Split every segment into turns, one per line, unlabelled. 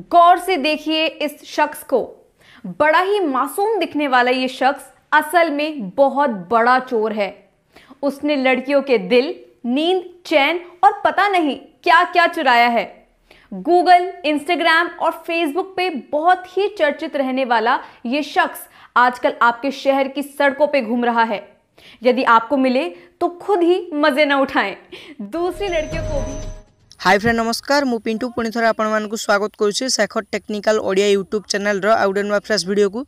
गौर से देखिए इस शख्स को। बड़ा ही मासूम दिखने वाला ये शख्स असल में बहुत बड़ा चोर है। उसने लड़कियों के दिल, नींद, चैन और पता नहीं क्या क्या चुराया है। गूगल, इंस्टाग्राम और फेसबुक पे बहुत ही चर्चित रहने वाला ये शख्स आजकल आपके शहर की सड़कों पे घूम रहा है। यदि आपको मिले तो खुद ही मजे न उठाएं, दूसरी लड़कियों को भी।
हाय फ्रेंड नमस्कार, मु पिंटू पुणी थोड़ा आपण स्वागत करुच्ची Shekhar technical Odia YouTube channel आउट नुआ फ्रेश वीडियो को।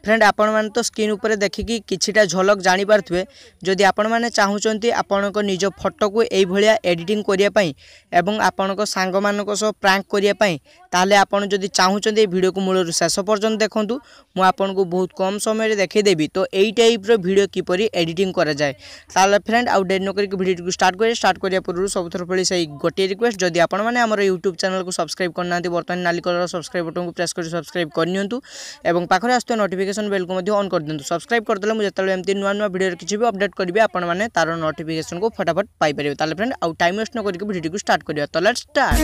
फ्रेंड आपण मैंने तो स्क्रीन उपर देखिकी किछिटा झलक जानी पारथुए। जदि आपण मैंने चाहूचंती आपणक निज फोटो को एई भलिया एडिटिंग करिया पई एवं आपणक सांग मानक सह प्रैंक करिया पई ताले आपण जदि चाहूचंती वीडियो को मूलर शेष पर्यंत देखंतु। मु आपनको बहुत कम समय रे देखै देबी तो एई टाइप रो वीडियो किपरि एडिटिंग करा जाय। ताले फ्रेंड आउ डेट न करिक वीडियो को स्टार्ट करिया पूर्व सबथर पळी सही गोटे रिक्वेस्ट, जदि आपण माने हमर यूट्यूब चैनल को सब्सक्राइब करना बर्तमान नाली कलर सब्सक्राइब बटन को प्रेस कर सब्सक्राइब करनियंतु एवं पाखरे आस्तो नोटिफिकेशन बेल को मध्य ऑन कर दियंतु। सब्सक्राइब कर देले मु जतले एमती नुआ नुआ वीडियो किछि भी अपडेट करबे आपण माने तार नोटिफिकेशन को फटाफट पाई परिबे। ताले फ्रेंड आउ टाइम वेस्ट न करिक वीडियो को स्टार्ट करिया। तो let's start.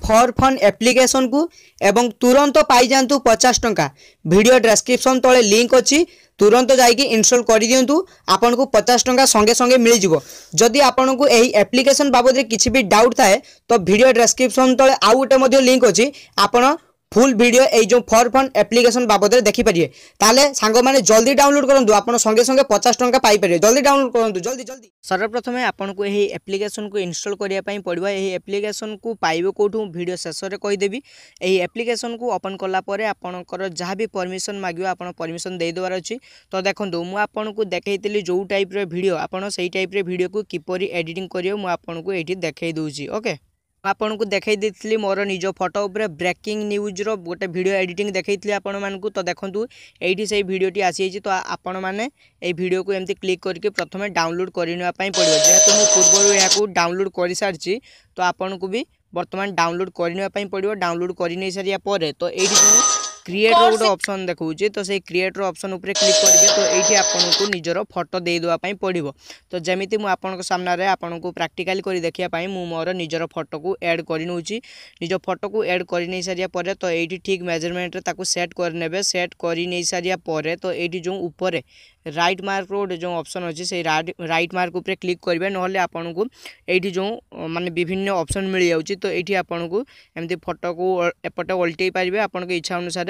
For fun application को एवं तुरंत पाई जातु 50 टंका। वीडियो डिस्क्रिप्शन तले लिंक अच्छी, तुरंत जाइए इनस्टॉल कर दिंतु। आपन को 50 टंका संगे संगे मिल जिवो। जदि आपन को एही एप्लिकेशन बाबद रे किछि भी डाउट थाए तो वीडियो डिस्क्रिप्शन तले आउ गोटे मध्ये लिंक अच्छी, आपन फुल वीडियो ए जो फॉर फन एप्लिकेशन बाबद रे देखि परिए। ताले सांग माने जल्दी डाउनलोड करंतु, आपन संगे संगे 50 टंका पाई परिए। जल्दी डाउनलोड करंतु, जल्दी जल्दी। सर्वप्रथम आपन को एही एप्लिकेशन को इंस्टॉल करिया पई पड़िबा। एही एप्लिकेशन को पाइबो कोठू वीडियो शेष रे कहि देबी। एही एप्लिकेशन को ओपन करला परे आपनकर जहाँ भी परमिशन मागियो आपन परमिशन दे देबार अछि। तो देखंतु मु आपन को देखैतिली जो टाइप रे वीडियो आपन सेही टाइप रे वीडियो को किपरि एडिटिंग करियो मु आपन को एठी देखै दोछि। ओके, आपन को देखै देथली मोर निज फोटो ऊपर ब्रेकिंग न्यूज रो गोटे वीडियो एडिटिंग देखैतली आपन मान को। तो देखंतु एठी से वीडियोटी आसी छि। तो आपन माने ए वीडियो को एमती क्लिक करके प्रथमे डाउनलोड करिनवा पई पड़ियो। जेहेतु मु पूर्वरु या को डाउनलोड करि सारछि तो आपन को भी वर्तमान डाउनलोड करिनवा पई पड़ियो। डाउनलोड करि नै सारिया परे तो एठी जो क्रिएट रो गोटे ऑप्शन देखौछि तो से क्रिएट रो ऑप्शन ऊपर क्लिक करिवे तो एठी आपन को निजरो फोटो दे देवा पई पड़िबो। तो जेमिति मु आपन को सामना रे आपन को प्रैक्टिकली करि देखिया पई मु मोर निजरो फोटो को ऐड करि नउछि। निज फोटो को ऐड करि नै सारिया परे तो एठी ठीक मेजरमेंट रे ताको सेट कर नेबे। सेट करि नै सारिया परे तो एठी जो ऊपर राइट मार्क रो जो ऑप्शन अछि से राइट मार्क ऊपर क्लिक करिवे। नहले आपन को एठी जो माने विभिन्न ऑप्शन मिल जाउछि। तो एठी आपन को एमती फोटो को एपटे उल्टेई पारिबे आपन के इच्छा अनुसार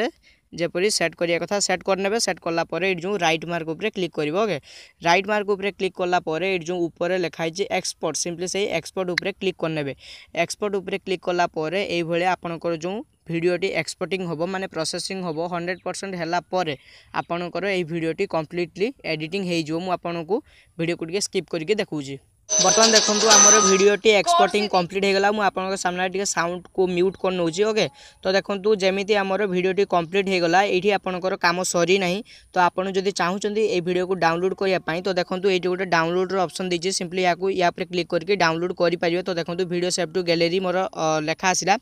जेपरी सेट करिया कथा सेट करनेबे। सेट करला परे एठी जो राइट मार्क ऊपर क्लिक करिवो। ओके, राइट मार्क ऊपर क्लिक करला परे एठी जो ऊपर लिखाइ छै एक्सपोर्ट, सिंपली से एक्सपोर्ट ऊपर क्लिक करनेबे। एक्सपोर्ट ऊपर क्लिक करला परे एई भले आपनकर जो वीडियोटी एक्सपोर्टिंग होबो माने प्रोसेसिंग होबो 100% हैला परे आपनकर एई वीडियोटी कंप्लीटली एडिटिंग हे जो। मु आपनको वीडियो को स्किप करके देखौछि। बर्तमान देखंतु हमर वीडियोटी एक्सपोर्टिंग कंप्लीट हे गला। मु आपनक सामने टिके साउंड को म्यूट कर नउछि। ओके, तो देखंतु जेमिति हमर वीडियोटी कंप्लीट हे गला। एठी आपनकर काम सरी नाही। तो आपन जदि चाहउचंदी ए वीडियो को डाउनलोड करिया पई तो देखंतु एठी गोटे डाउनलोड रो ऑप्शन दिछि। सिंपली या पर क्लिक करके डाउनलोड करि परिबे। तो देखंतु वीडियो सेव टू गैलरी मोर लेखा आसिला।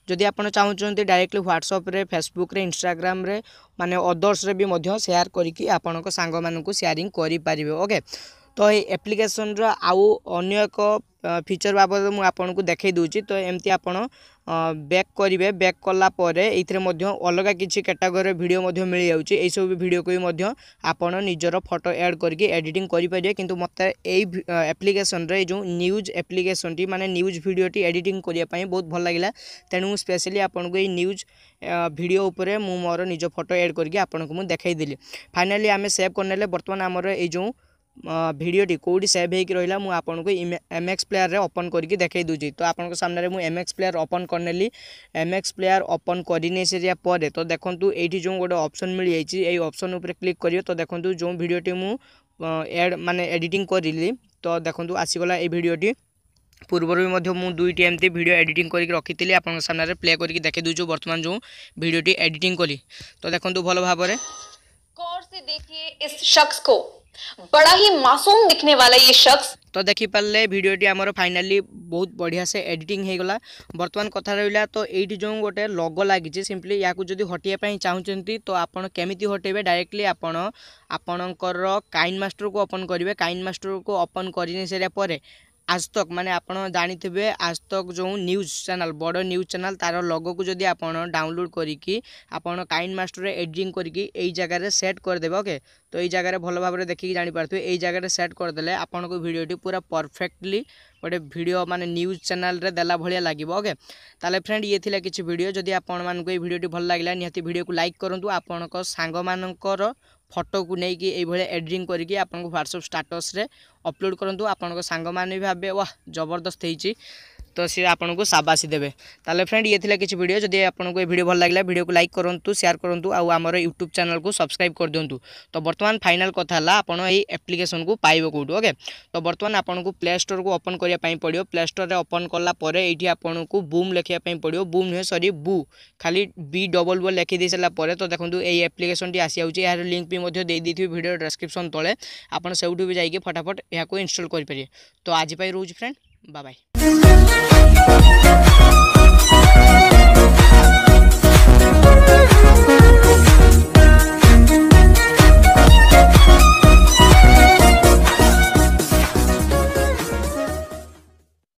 जदि आपन चाहउचंदी डायरेक्टली व्हाट्सएप रे, फेसबुक रे, इंस्टाग्राम रे माने अदर्स रे भी मध्य शेयर करिकि आपनक सांग मानकु शेयरिंग करि परिबे। ओके, तो ये एप्लिकेशन रो आउ अन्य एक फीचर बाबद मु आपन को देखै दोछि। तो एमती आपन बैक करिवे। बैक करला परे एथिरे मध्य अलगा किछि कैटेगरी वीडियो मध्य मिल जाउछि। एई सब वीडियो को मध्य आपन निजरो फोटो ऐड करके एडिटिंग करि परिबे। किंतु मते एई एप्लिकेशन रे जो न्यूज एप्लिकेशन टी माने न्यूज वीडियो टी एडिटिंग करिया पई बहुत भल लागिला। तेनु स्पेशली आपन को एई न्यूज वीडियो ऊपर मु मोर निज फोटो ऐड करके आपन को मु देखाई देली। फाइनली आमे सेव करनेले। वर्तमान हमर एई जो वीडियोटी कोडी सेव हे कि रहिला मु आपन को एमएक्स प्लेयर रे ओपन करके देखाई दोछि। तो आपन को सामने रे मु एमएक्स प्लेयर ओपन करनेली। एमएक्स प्लेयर ओपन करिने सेरिया परे तो देखंतु एठी जो गोटे ऑप्शन मिल जाइछि। एई ऑप्शन ऊपर क्लिक करियो तो देखंतु जो वीडियोटी मु ऐड माने एडिटिंग करिली तो देखंतु आसी गला ए वीडियोटी। पूर्व भी मध्य मु दुईटी एमती वीडियो एडिटिंग करके रखिथिली। आपन सामने रे प्ले करके देखाई दोछु वर्तमान जो वीडियोटी एडिटिंग कली। तो देखंतु भलो भाबरे
गौर से देखिए इस शख्स को। बड़ा ही मासूम दिखने वाला ये शख्स
तो देखिपारे भिडटी आमर फाइनाली बहुत बढ़िया से एडिटिंग हो गला। बर्तमान कथा रहा तो ये जो गोटे लोगो लगी सिंपली या जो हटाइवाई चाहते तो आपड़ केमी हटेबे डायरेक्टली आपणकर काइन मास्टर को ओपन करेंगे। काइन मास्टर को ओपन कर सारापर आज तक माने आपण जानी आज तक जो न्यूज चैनल बड़ न्यूज चैनल तार लोगो को जदि आप डाउनलोड करी आपण काइन मास्टर एडिटिंग करी यही जगह सेट करदेवे। ओके तो यही जगह भल भाव देखिए जानीपारे यही जगह सेट करदे आपन को वीडियोटी पूरा परफेक्टली गोटे वीडियो माने न्यूज चैनल रे देला भलिया लागिबो। ओके ताले फ्रेंड ये थिला किछि वीडियो जदि आपण मानको ये वीडियोटी भल लागिला निहाती वीडियो को लाइक करंतु आपण को सांग मानकर फोटो को लेकिन ये एडिटिंग करके आपन को व्हाट्सएप स्टेटस रे अपलोड करंतु आपन को सांग माने भाबे वाह जबरदस्त होईची तो सी आपन को शाबाशी देबे। ताले फ्रेंड ये थिला किछि वीडियो जदि आपन को ये वीडियो भल लागिला वीडियो को लाइक करंतु शेयर करंतु आ हमर यूट्यूब चैनल को सब्सक्राइब कर दियंतु। तो वर्तमान फाइनल कथा हला आपन एई एप्लीकेशन को पाइबो कोठो। ओके तो वर्तमान आपन को प्ले स्टोर को ओपन करिया पई पड़ियो। प्ले स्टोर रे ओपन करला परे एठी आपन को बूम लिखिया पई पड़ियो। बूम नहीं सॉरी बू खाली बी डबल बो लिखि दे सला परे तो देखंतु एई एप्लीकेशन टी आसी आउची। यार लिंक भी मध्ये दे दी थी वीडियो डिस्क्रिप्शन तळे आपन सेउठु भी जाई के फटाफट या को इंस्टॉल करि परिए। तो आज पई रोज फ्रेंड बाय बाय।